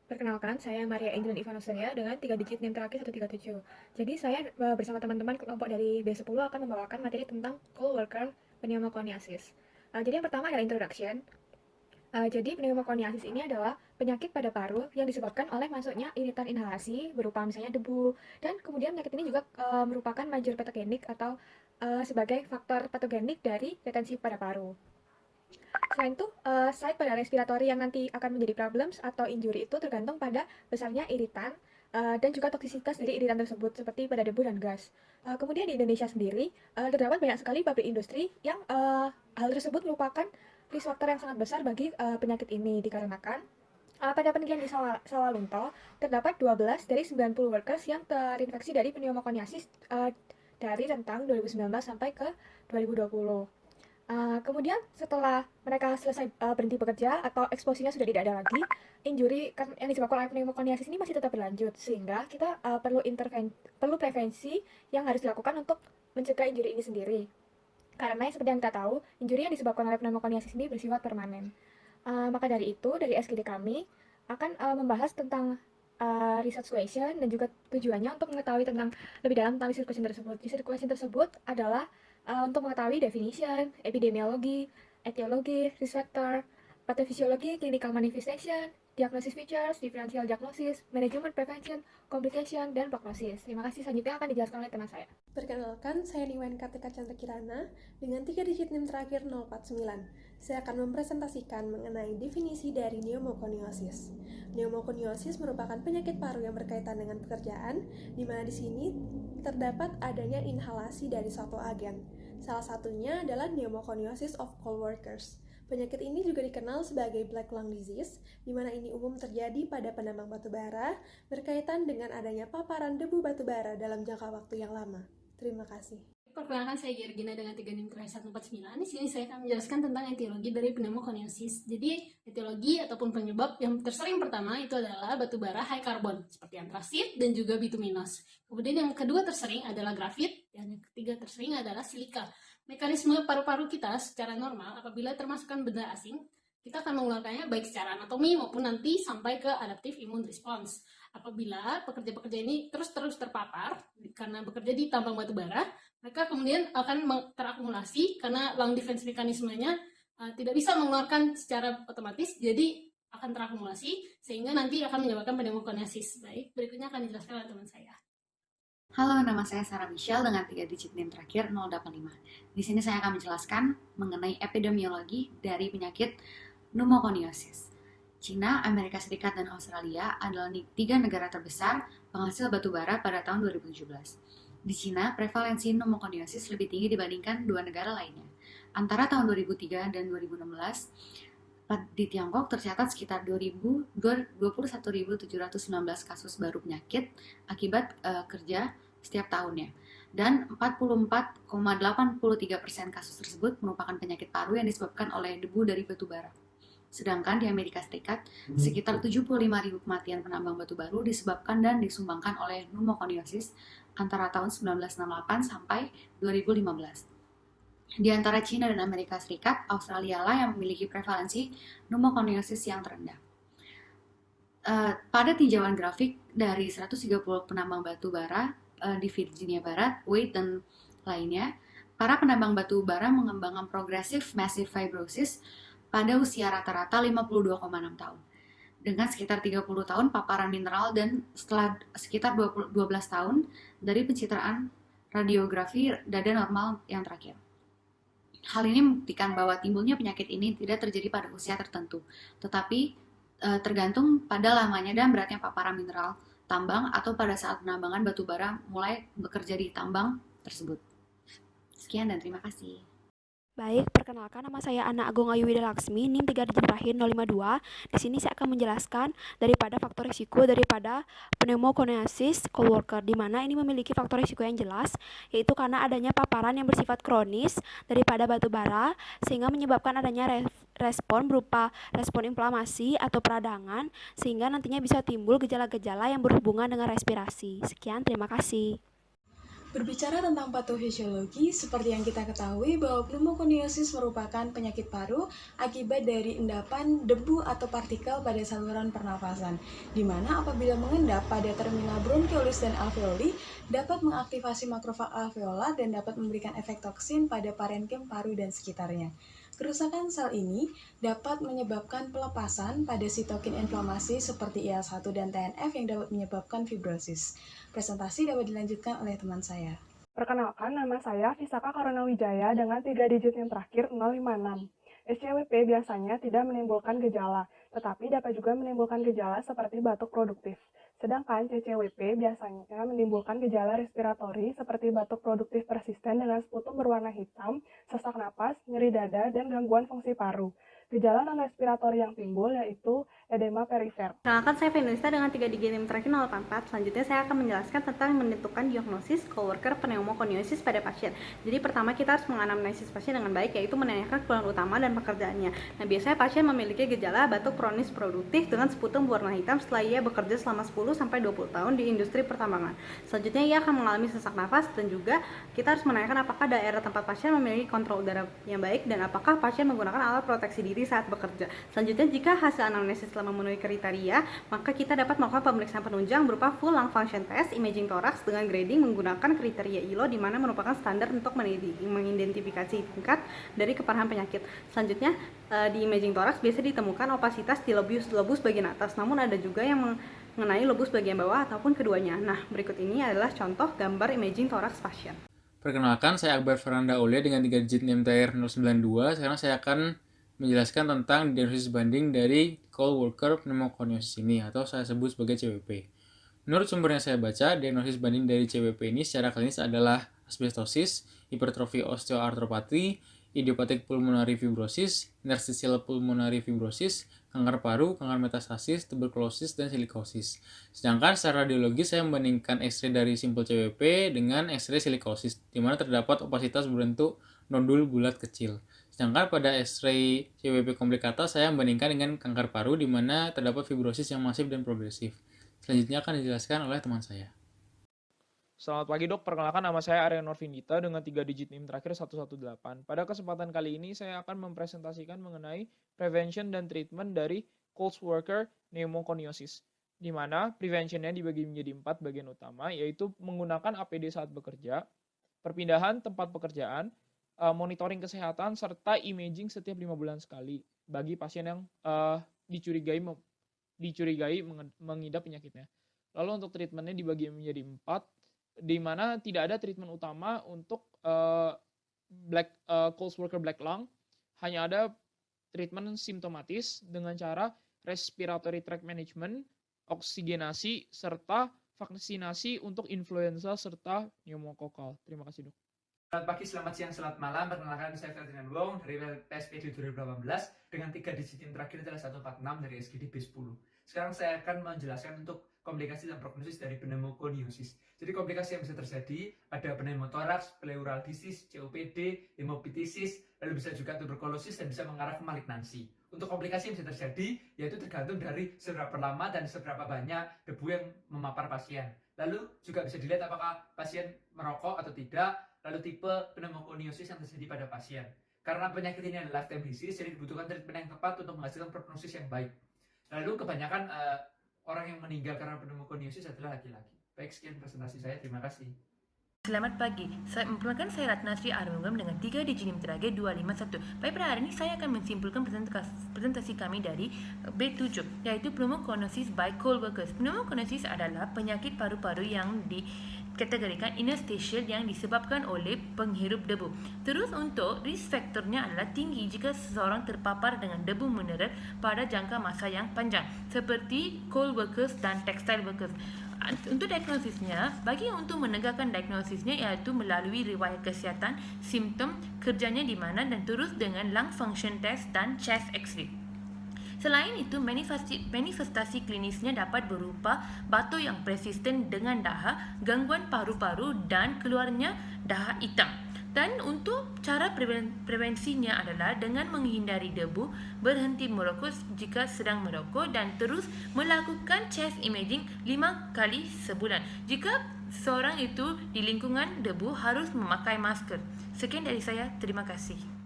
Perkenalkan, saya Maria Angelin Ivanuseria dengan 3 digit NIM terakhir 137. Jadi saya bersama teman-teman kelompok dari B10 akan membawakan materi tentang coworker pneumoconiasis. Jadi yang pertama adalah introduction. Jadi pneumoconiasis ini adalah penyakit pada paru yang disebabkan oleh masuknya iritan inhalasi berupa misalnya debu, dan kemudian penyakit ini juga merupakan major patogenik atau sebagai faktor patogenik dari retensi pada paru. Selain itu, site pada respiratori yang nanti akan menjadi problems atau injury itu tergantung pada besarnya iritan dan juga toksisitas dari iritan tersebut seperti pada debu dan gas. Kemudian di Indonesia sendiri terdapat banyak sekali pabrik industri yang hal tersebut merupakan risk factor yang sangat besar bagi penyakit ini dikarenakan pada penelitian di Sawalunto terdapat 12 dari 90 workers yang terinfeksi dari pneumoconiasis dari rentang 2019 sampai ke 2020. Kemudian setelah mereka selesai berhenti bekerja atau eksposinya sudah tidak ada lagi, injury yang disebabkan oleh pneumoconiasis ini masih tetap berlanjut, sehingga kita perlu prevensi yang harus dilakukan untuk mencegah injury ini sendiri. Karena seperti yang kita tahu, injury yang disebabkan oleh pneumoconiasis ini bersifat permanen. Maka dari itu, dari SGD kami akan membahas tentang research question dan juga tujuannya untuk mengetahui tentang lebih dalam tentang research question tersebut. Research question tersebut adalah untuk mengetahui definition, epidemiologi, etiologi, risk factor, pathofisiologi, clinical manifestation, diagnosis features, differential diagnosis, management prevention, complication, dan prognosis. Terima kasih. Selanjutnya akan dijelaskan oleh teman saya. Perkenalkan, saya Niwen Kartika Chandra Kirana dengan 3 digit NIM terakhir 049. Saya akan mempresentasikan mengenai definisi dari pneumoconiosis. Pneumoconiosis merupakan penyakit paru yang berkaitan dengan pekerjaan, di mana di sini terdapat adanya inhalasi dari suatu agen. Salah satunya adalah pneumoconiosis of coal workers. Penyakit ini juga dikenal sebagai black lung disease, di mana ini umum terjadi pada penambang batubara berkaitan dengan adanya paparan debu batubara dalam jangka waktu yang lama. Terima kasih. Perkenalkan, saya Georgina dengan 3 NIM terakhir 149. Di sini saya akan menjelaskan tentang etiologi dari pneumoconiosis. Jadi, etiologi ataupun penyebab yang tersering pertama itu adalah batubara high carbon, seperti antrasit dan juga bituminous. Kemudian yang kedua tersering adalah grafit, dan yang ketiga tersering adalah silika. Mekanisme paru-paru kita secara normal, apabila termasukkan benda asing, kita akan mengeluarkannya baik secara anatomi maupun nanti sampai ke adaptive immune response. Apabila pekerja-pekerja ini terus terpapar karena bekerja di tambang batubara, mereka kemudian akan terakumulasi karena lung defense mekanismenya tidak bisa mengeluarkan secara otomatis, jadi akan terakumulasi sehingga nanti akan menyebabkan pneumoconiosis. Baik, berikutnya akan dijelaskan oleh teman saya. Halo, nama saya Sarah Michelle dengan 3 digit NIM terakhir 085. Di sini saya akan menjelaskan mengenai epidemiologi dari penyakit pneumoconiosis. Cina, Amerika Serikat, dan Australia adalah 3 negara terbesar penghasil batubara pada tahun 2017. Di Cina, prevalensi pneumoconiosis lebih tinggi dibandingkan 2 negara lainnya. Antara tahun 2003 dan 2016, di Tiongkok tercatat sekitar 21.719 kasus baru penyakit akibat kerja setiap tahunnya. Dan 44,83% kasus tersebut merupakan penyakit paru yang disebabkan oleh debu dari batubara. Sedangkan di Amerika Serikat, sekitar 75.000 kematian penambang batu baru disebabkan dan disumbangkan oleh pneumoconiosis antara tahun 1968 sampai 2015. Di antara Cina dan Amerika Serikat, Australia lah yang memiliki prevalensi pneumoconiosis yang terendah. Pada tinjauan grafik dari 130 penambang batu bara di Virginia Barat, Wade, dan lainnya, para penambang batu bara mengembangkan progressive massive fibrosis pada usia rata-rata 52,6 tahun. Dengan sekitar 30 tahun paparan mineral dan setelah sekitar 12 tahun dari pencitraan radiografi dada normal yang terakhir. Hal ini membuktikan bahwa timbulnya penyakit ini tidak terjadi pada usia tertentu, tetapi tergantung pada lamanya dan beratnya paparan mineral tambang atau pada saat penambangan batu bara mulai bekerja di tambang tersebut. Sekian dan terima kasih. Baik, perkenalkan nama saya Ana Agung Ayu Wida Laksmi, NIM 3 digit terakhir 052. Di sini saya akan menjelaskan daripada faktor risiko daripada pneumoconiosis coworker, di mana ini memiliki faktor risiko yang jelas, yaitu karena adanya paparan yang bersifat kronis daripada batu bara, sehingga menyebabkan adanya respon berupa respon inflamasi atau peradangan, sehingga nantinya bisa timbul gejala-gejala yang berhubungan dengan respirasi. Sekian, terima kasih. Berbicara tentang patofisiologi, seperti yang kita ketahui bahwa pneumokoniosis merupakan penyakit paru akibat dari endapan debu atau partikel pada saluran pernafasan, di mana apabila mengendap pada terminal bronchiolis dan alveoli, dapat mengaktifasi makrofag alveolar dan dapat memberikan efek toksin pada parenkim paru dan sekitarnya. Kerusakan sel ini dapat menyebabkan pelepasan pada sitokin inflamasi seperti IL-1 dan TNF yang dapat menyebabkan fibrosis. Presentasi dapat dilanjutkan oleh teman saya. Perkenalkan, nama saya Visaka Karuna Wijaya dengan 3 digit yang terakhir 056. SCWP biasanya tidak menimbulkan gejala, tetapi dapat juga menimbulkan gejala seperti batuk produktif. Sedangkan CCWP biasanya menimbulkan gejala respiratori seperti batuk produktif persisten dengan sputum berwarna hitam, sesak napas, nyeri dada, dan gangguan fungsi paru. Gejala non-respiratori yang timbul yaitu edema perifer. Perkenalkan, saya Fenusta dengan 3 digit yang terakhir 084. Selanjutnya saya akan menjelaskan tentang menentukan diagnosis coworker pneumokoniosis pada pasien. Jadi pertama kita harus menganamnesis pasien dengan baik, yaitu menanyakan keluhan utama dan pekerjaannya. Nah, biasanya pasien memiliki gejala batuk kronis produktif dengan sputum berwarna hitam setelah ia bekerja selama 10-20 tahun di industri pertambangan. Selanjutnya ia akan mengalami sesak nafas, dan juga kita harus menanyakan apakah daerah tempat pasien memiliki kontrol udara yang baik dan apakah pasien menggunakan alat proteksi diri saat bekerja. Selanjutnya, jika hasil anamnesis telah memenuhi kriteria, maka kita dapat melakukan pemeriksaan penunjang berupa full lung function test, imaging toraks dengan grading menggunakan kriteria ILO, di mana merupakan standar untuk mengidentifikasi tingkat dari keparahan penyakit. Selanjutnya, di imaging toraks biasa ditemukan opasitas di lobus bagian atas, namun ada juga yang mengenai lobus bagian bawah ataupun keduanya. Nah, berikut ini adalah contoh gambar imaging toraks pasien. Perkenalkan, saya Akbar Fernanda Aulia dengan 3 digit name terakhir 092. Sekarang saya akan menjelaskan tentang diagnosis banding dari coworker pneumoconiosis ini, atau saya sebut sebagai CWP. Menurut sumber yang saya baca, diagnosis banding dari CWP ini secara klinis adalah asbestosis, hipertrofi osteoartropati, idiopathic pulmonary fibrosis, interstitial pulmonary fibrosis, kanker paru, kanker metastasis, tuberkulosis, dan silikosis. Sedangkan secara radiologi saya membandingkan X-ray dari simpul CWP dengan X-ray silikosis, di mana terdapat opasitas berbentuk nodul bulat kecil. Sedangkan pada X-ray CWP komplikata saya membandingkan dengan kanker paru, di mana terdapat fibrosis yang masif dan progresif. Selanjutnya akan dijelaskan oleh teman saya. Selamat pagi dok, perkenalkan nama saya Arya Norvindita dengan 3 digit NIM terakhir 118. Pada kesempatan kali ini saya akan mempresentasikan mengenai prevention dan treatment dari close worker pneumoconiosis, di mana preventionnya dibagi menjadi 4 bagian utama, yaitu menggunakan APD saat bekerja, perpindahan tempat pekerjaan, monitoring kesehatan, serta imaging setiap 5 bulan sekali bagi pasien yang dicurigai mengidap penyakitnya. Lalu untuk treatmentnya dibagi menjadi 4, di mana tidak ada treatment utama untuk close worker black lung, hanya ada treatment simptomatis dengan cara respiratory tract management, oksigenasi, serta vaksinasi untuk influenza serta pneumokokal. Terima kasih dok. Selamat pagi, selamat siang, selamat malam. Perkenalkan saya Ferdinand Wong dari PSPD 2018 dengan 3 digit yang terakhir adalah 146 dari SGD B10. Sekarang saya akan menjelaskan untuk komplikasi dan prognosis dari pneumoconiosis. Jadi komplikasi yang bisa terjadi ada pneumotoraks, pleural disease, COPD, hemoptysis, lalu bisa juga tuberkulosis dan bisa mengarah ke malignansi. Untuk komplikasi yang bisa terjadi yaitu tergantung dari seberapa lama dan seberapa banyak debu yang memapar pasien. Lalu juga bisa dilihat apakah pasien merokok atau tidak, lalu tipe pneumoconiosis yang terjadi pada pasien. Karena penyakit ini adalah lifetime disease, jadi dibutuhkan treatment yang tepat untuk menghasilkan prognosis yang baik. Lalu kebanyakan orang yang meninggal karena pneumoconiosis adalah laki-laki. Baik, sekian presentasi saya. Terima kasih. Selamat pagi, perkenalkan saya Ratna Sri Arumugam dengan 3 digit NIM terakhir 251. Baik, pada hari ini saya akan menyimpulkan presentasi kami dari B7, yaitu pneumoconiosis by cold workers. Pneumoconiosis adalah penyakit paru-paru yang dikategorikan interstitial yang disebabkan oleh penghirup debu. Terus untuk risk faktornya adalah tinggi jika seseorang terpapar dengan debu menerat pada jangka masa yang panjang, seperti cold workers dan textile workers. Untuk diagnosisnya, untuk menegakkan diagnosisnya iaitu melalui riwayat kesihatan, simptom, kerjanya di mana, dan terus dengan lung function test dan chest x-ray. Selain itu, manifestasi klinisnya dapat berupa batuk yang persisten dengan dahak, gangguan paru-paru, dan keluarnya dahak hitam. Dan untuk cara prevensinya adalah dengan menghindari debu, berhenti merokok jika sedang merokok, dan terus melakukan chest imaging 5 kali sebulan. Jika seseorang itu di lingkungan debu harus memakai masker. Sekian dari saya, terima kasih.